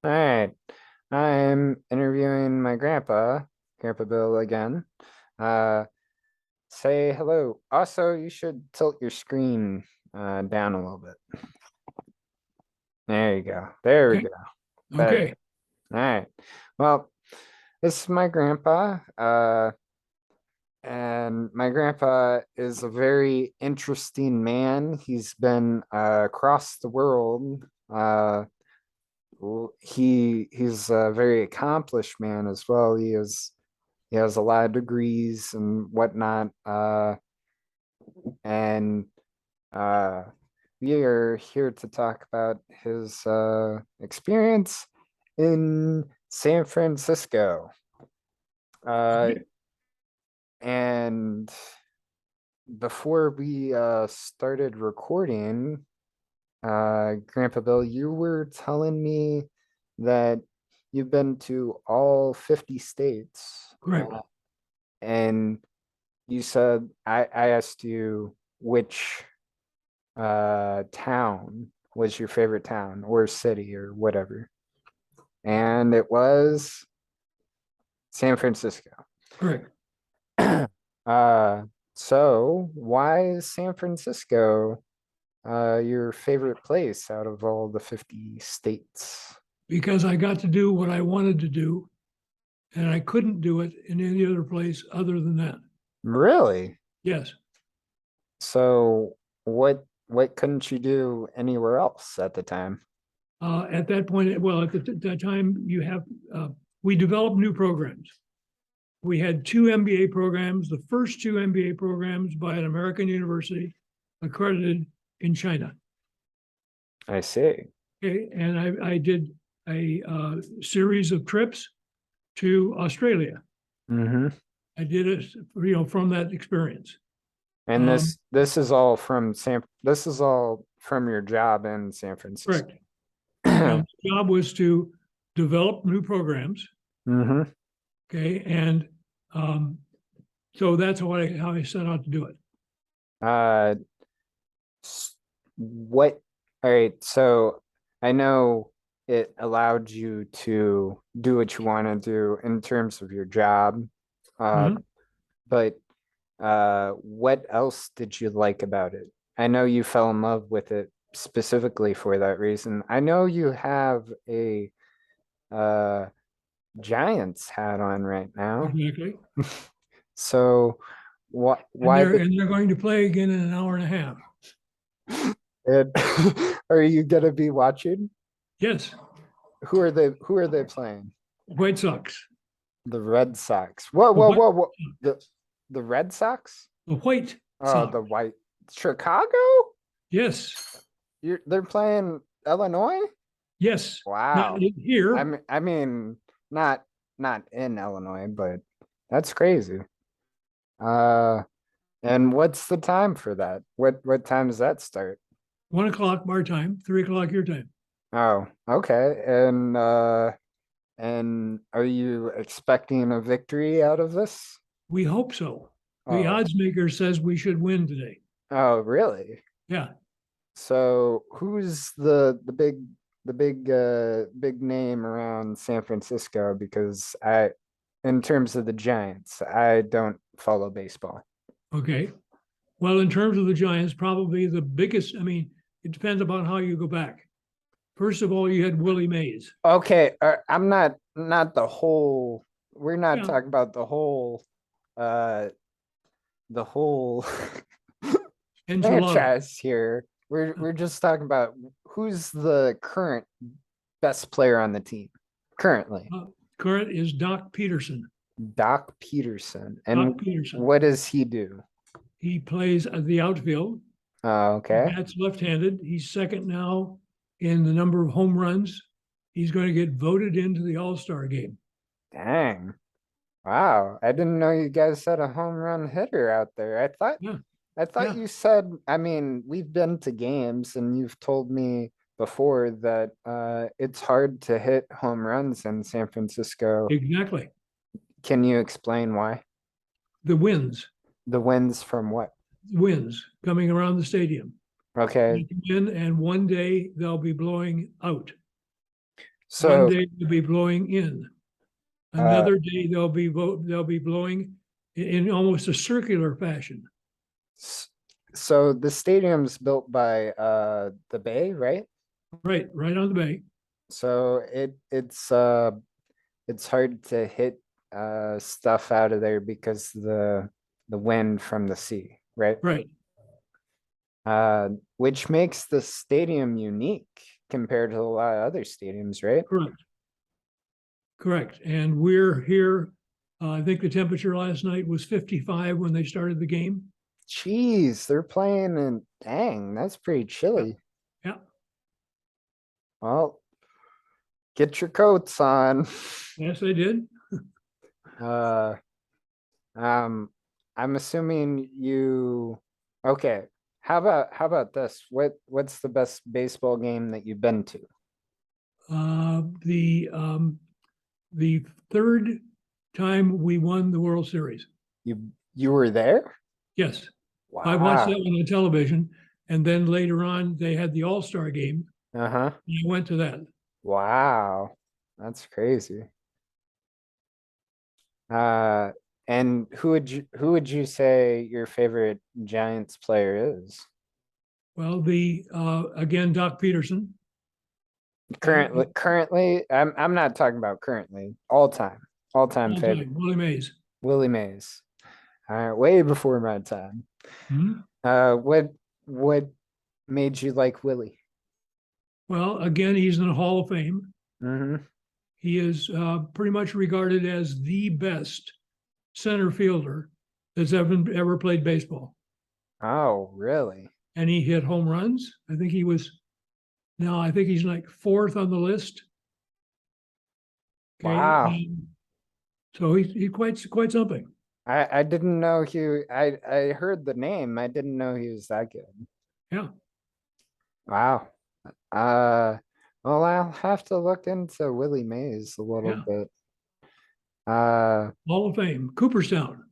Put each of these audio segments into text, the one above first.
All right. I'm interviewing my Grandpa Bill again. Uh, say hello. Also, you should tilt your screen down a little bit. There you go. There we Okay. go. Better. Okay. All right. Well, this is my grandpa. And my grandpa is a very interesting man. He's been across the world. He's a very accomplished man as well. He has a lot of degrees and whatnot. And uh, we are here to talk about his experience in San Francisco. Uh, Okay. and before we started recording, Grandpa Bill, you were telling me that you've been to all 50 states. Correct. And you said I asked you which town was your favorite town or city or whatever. And it was San Francisco. Correct. Uh so why is San Francisco your favorite place out of all the 50 states? Because I got to do what I wanted to do, and I couldn't do it in any other place other than that. Really? Yes. So what couldn't you do anywhere else at the time? At that point, well, that time, we developed new programs. We had two MBA programs, the first two MBA programs by an American university accredited in China. I see. Okay. And I did a series of trips to Australia. Mm-hmm. I did it, from that experience. And Um, this is all from your job in San Francisco. correct. Now, the job was to develop new programs. Mm-hmm. Okay. And so that's how I set out to do it. Uh, what, all right, so I know it allowed you to do what you want to do in terms of your job. Uh, Mhm. but what else did you like about it? I know you fell in love with it specifically for that reason. I know you have a uh Giants hat on right now. Exactly. So what And why they're the and they're going to play again in an hour and a half. it, are you gonna be watching? Yes. Who are they playing? White Sox. The Red Sox. Whoa, The whoa, white whoa, whoa. The Red Sox? the White Oh, Sox. the white Chicago? Yes. They're playing Illinois? Yes. Not Wow. here. I mean, not not in Illinois, but that's crazy. Uh, and what's the time for that? What time does that start? 1 o'clock our time, 3 o'clock your time. Oh, okay. And are you expecting a victory out of this? We hope so. The Oh, odds maker says we should win today. oh, really? Yeah. So who's the big name around San Francisco? Because in terms of the Giants, I don't follow baseball. Okay. Well, in terms of the Giants, probably the biggest, it depends upon how you go back. First of all, you had Willie Mays. Okay, I'm not the whole. We're not Yeah. talking about uh, the whole Enchilada. franchise here. We're just talking about who's the current best player on the team currently. Uh, Current is Doc Peterson. Doc Peterson. Doc And Peterson. what does he do? He plays the outfield. He Okay. bats left-handed. He's second now in the number of home runs. He's going to get voted into the All-Star game. Dang. Wow. I didn't know you guys had a home run hitter out there. Yeah, I thought yeah, you said, I mean, we've been to games and you've told me before that it's hard to hit home runs in San Francisco. exactly. Can you explain why? The winds, The winds from what? winds coming around the stadium. Okay. They come in, and one day they'll be blowing out. One So, day they'll be blowing in. uh, Another day they'll be blowing in almost a circular fashion. s- so the stadium's built by the Bay, right? Right, right on the bay. So it's hard to hit stuff out of there because the wind from the sea, right? Right, Which makes the stadium unique compared to a lot of other stadiums, right? correct, correct. And we're here. I think the temperature last night was 55 when they started the game. Jeez, they're playing in dang, that's pretty Yeah, chilly. yeah. Well, get your coats on. Yes, they did. Uh, um, I'm assuming you. Okay. How about this? What's the best baseball game that you've been to? Uh, the um, the third time we won the World Series. You were there? Yes, I watched that Wow. one on television, and then later on they had the All Star game. Uh-huh. And I went to that. Wow. That's crazy. Uh, and who would you say your favorite Giants player is? Well, the again Doc Peterson, Currently, I'm not talking about currently, all time all favorite, time Willie Mays. Willie Mays. All right, way before my time. Hmm? What made you like Willie? Well, again, he's in the Hall of Fame. Mm-hmm. He is pretty much regarded as the best center fielder that's ever played baseball. Oh, really? And he hit home runs. I think he was now. I think he's like fourth on the list. Okay, Wow. and so he's quite something. I didn't know I heard the name. I didn't know he was that good. Yeah, Wow. Uh, well, I'll have to look into Willie Mays a little yeah. bit. Uh, Hall of Fame, Cooperstown,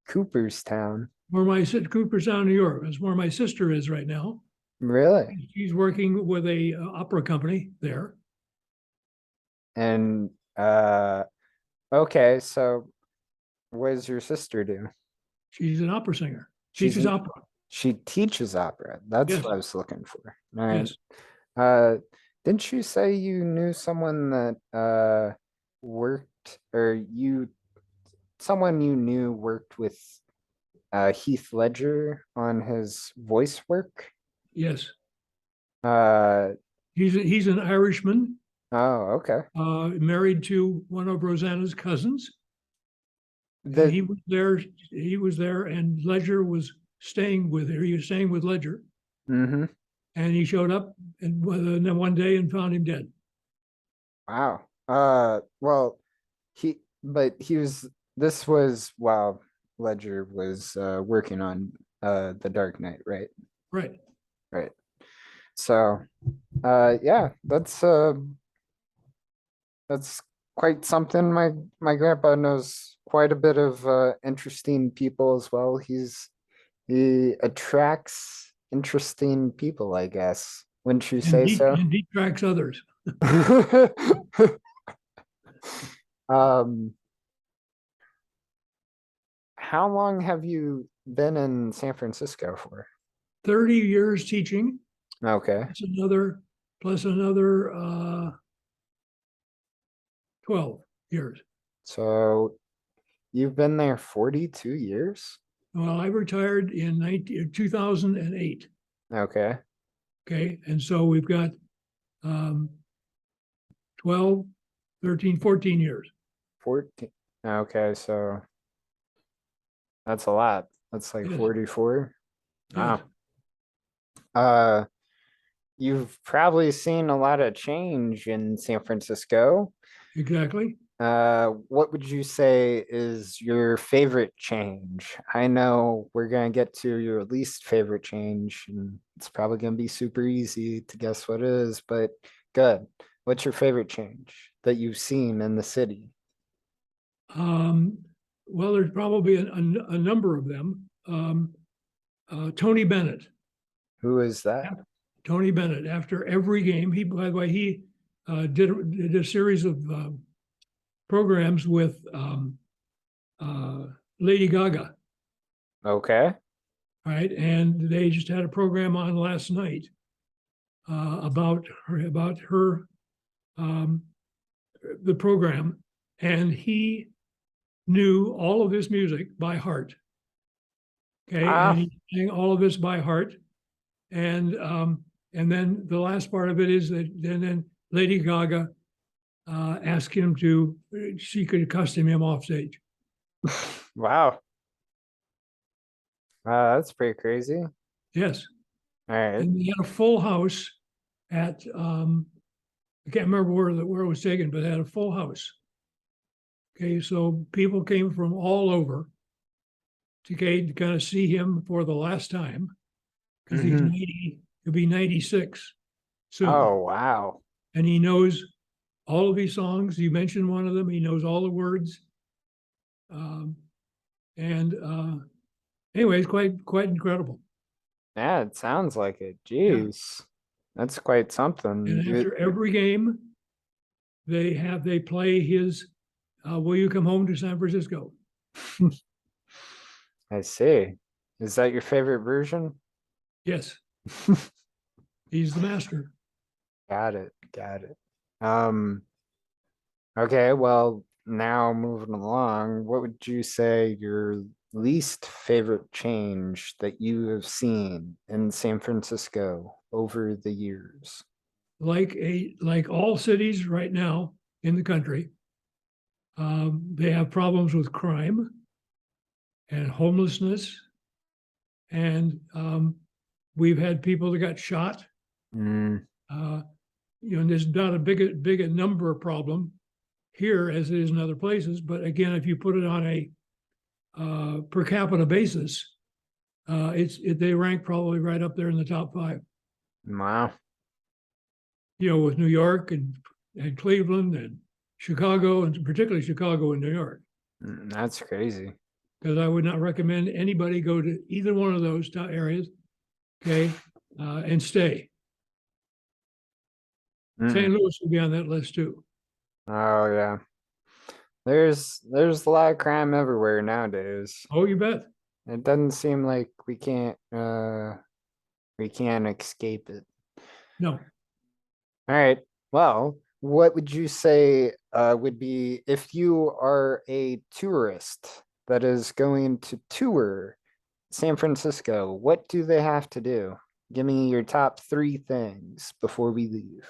Cooperstown. Cooperstown, New York. That's where my sister is right now. Really? She's working with a opera company there. And okay, so what does your sister do? She's an opera singer. She's Teaches an opera. she teaches opera. That's Yes, what I was looking for. All right. yes, Uh, didn't you say you knew someone that worked or you someone you knew worked with Heath Ledger on his voice work? yes. Uh, He's an Irishman, oh, okay. married to one of Rosanna's cousins, and The He was there, and Ledger was staying with her. He was staying with Ledger, mm-hmm. and he showed up and then one day and found him dead. Wow. Well, he was this was while Ledger was working on The Dark Knight, right? Right. Right. So, yeah, that's quite something. My grandpa knows quite a bit of interesting people as well. He attracts interesting people, I guess. Wouldn't you say so? And detracts others. Um, how long have you been in San Francisco for? 30 years teaching, Okay. plus another 12 years. So you've been there 42 years? Well, I retired in 2008. Okay. Okay. And so we've got um, 12, 13, 14 years. 14. Okay, so that's a lot. That's like Yes. 44. Yes. Wow. Uh, you've probably seen a lot of change in San Francisco. Exactly. What would you say is your favorite change? I know we're gonna get to your least favorite change, and it's probably gonna be super easy to guess what it is, but good. What's your favorite change that you've seen in the city? Um, well, there's probably a number of them. Tony Bennett. Who is that? Tony Bennett. After every game, by the way, did a series of programs with Lady Gaga, Okay. right? And they just had a program on last night about her um, the program, and he knew all of this music by heart. Okay, and Ah, he sang all of this by heart, and then the last part of it is that then Lady Gaga asked him to she could custom him off stage. wow. That's pretty crazy. Yes, All right. and he had a full house at I can't remember where it was taken, but it had a full house. Okay, so people came from all over to kind of see him for the last time because he's Mm-hmm. 90, he'll be 96 soon. Oh, wow. And he knows all of these songs. You mentioned one of them, he knows all the words. Um, and anyway, it's quite incredible. Yeah, it sounds like it. Yeah. Jeez. That's quite something. And after every game, they play his Will You Come Home to San Francisco? I see. Is that your favorite version? Yes, he's the master. Got it. Got it. Um, okay, well, now moving along, what would you say your least favorite change that you have seen in San Francisco over the years? Like all cities right now in the country, they have problems with crime and homelessness, and we've had people that got shot. Mm, Uh, and there's not a big a number problem here as it is in other places. But again, if you put it on a per capita basis, they rank probably right up there in the top five. wow. With New York and Cleveland and Chicago, and particularly Chicago and New York. That's crazy. Because I would not recommend anybody go to either one of those areas, okay, and stay. Mm. St. Louis would be on that list too. Oh yeah. There's a lot of crime everywhere nowadays. Oh, you bet. It doesn't seem like we can't escape it. No, All right. Well, what would you say would be if you are a tourist that is going to tour San Francisco, what do they have to do? Give me your top three things before we leave.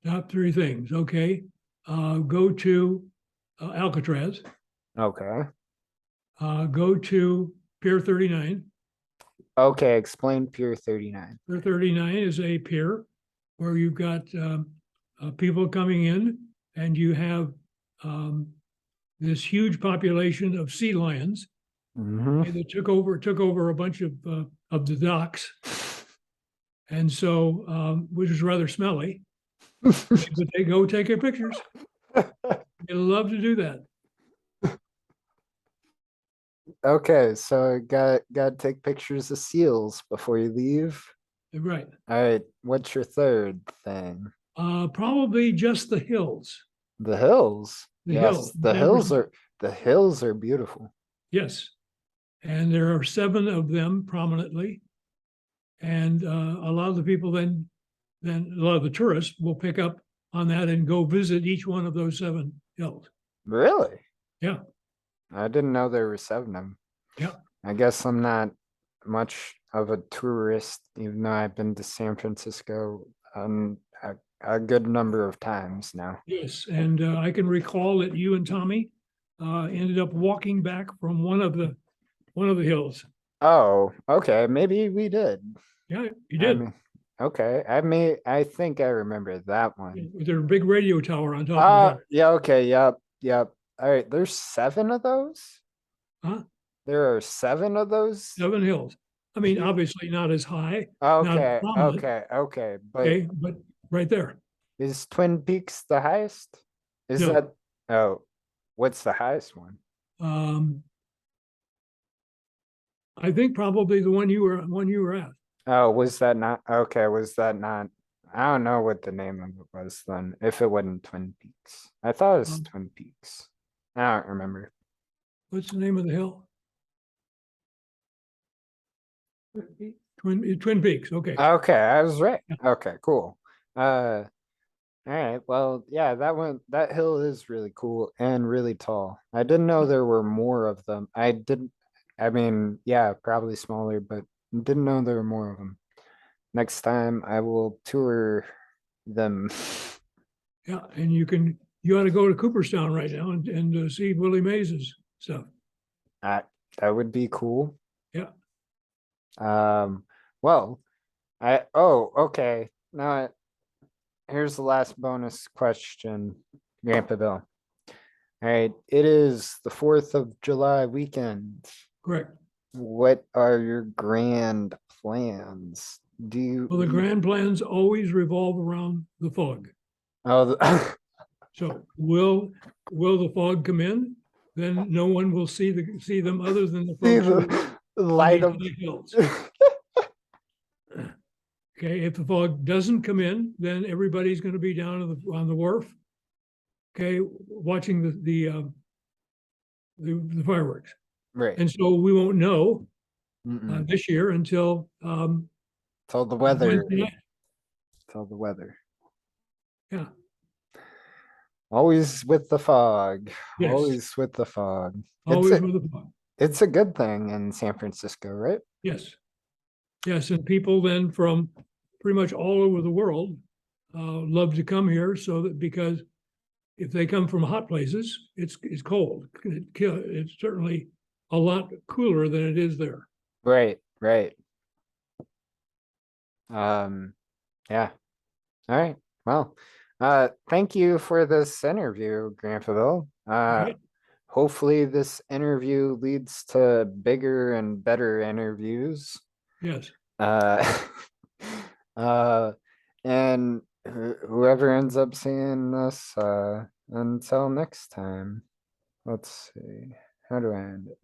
top three things. Okay, go to Alcatraz. Okay. Go to Pier 39. Okay, explain Pier 39. Pier 39 is a pier where you've got people coming in, and you have um, this huge population of sea lions Mm-hmm. that took over a bunch of the docks, and so which is rather smelly. But they go take their pictures. They love to do that. Okay, so got to take pictures of seals before you leave. Right. All right, what's your third thing? Probably just the hills. The hills. The Yes, hills in San Francisco. the hills are beautiful. Yes, and there are 7 of them prominently, and a lot of the people then a lot of the tourists will pick up on that and go visit each one of those 7 hills. Really? Yeah, I didn't know there were seven of them. yeah, I guess I'm not much of a tourist, even though I've been to San Francisco a good number of times now. yes. And I can recall that you and Tommy ended up walking back from one of the hills. Oh, okay. Maybe we did. Yeah, you I did. mean, okay. I think I remember that one. There's a big radio tower on top of the hill. Yeah, okay. Yep. Yep. All right. There's seven of those? Huh? There are seven of those? 7 hills. I mean, obviously not as high, not as Okay. prominent. Okay. Okay. But Okay, but right there. is Twin Peaks the highest? Is No, that, oh, what's the highest one? um, I think probably the one you were at. Oh, was that not? Okay. Was that not? I don't know what the name of it was then, if it wasn't Twin Peaks. I thought it was Um, Twin Peaks. I don't remember. What's the name of the hill? Twin Peaks, okay. Okay, I was right. Yeah. Okay, cool. All right. Well, yeah, that hill is really cool and really tall. I didn't know there were more of them. I mean, yeah, probably smaller, but didn't know there were more of them. Next time I will tour them. Yeah, and you ought to go to Cooperstown right now and see Willie Mays's stuff. That that would be cool. Yeah, Um, well, okay. Now here's the last bonus question, Grandpa Bill. All right, it is the 4th of July weekend. correct. What are your grand plans? Well, the grand plans always revolve around the fog. Oh, So will the fog come in? Then no one will see them other than the see folks who live the on light these of high hills. Okay, if the fog doesn't come in, then everybody's going to be down on the wharf. Okay, watching the fireworks, right. and so we won't know Mm-mm. this year until Tell the weather. Wednesday night. Tell the weather. Yeah. Always with the fog. Yes. Always with the fog. Always with the fog. It's a good thing in San Francisco, right? Yes. Yes, and people then from pretty much all over the world love to come here so that because if they come from hot places, it's cold. It's certainly a lot cooler than it is there. Right, right. Um, yeah. All right. Well, thank you for this interview, Granville. All right. Hopefully this interview leads to bigger and better interviews. Yes. Uh, uh, and whoever ends up seeing this, until next time, let's see, how do I end it?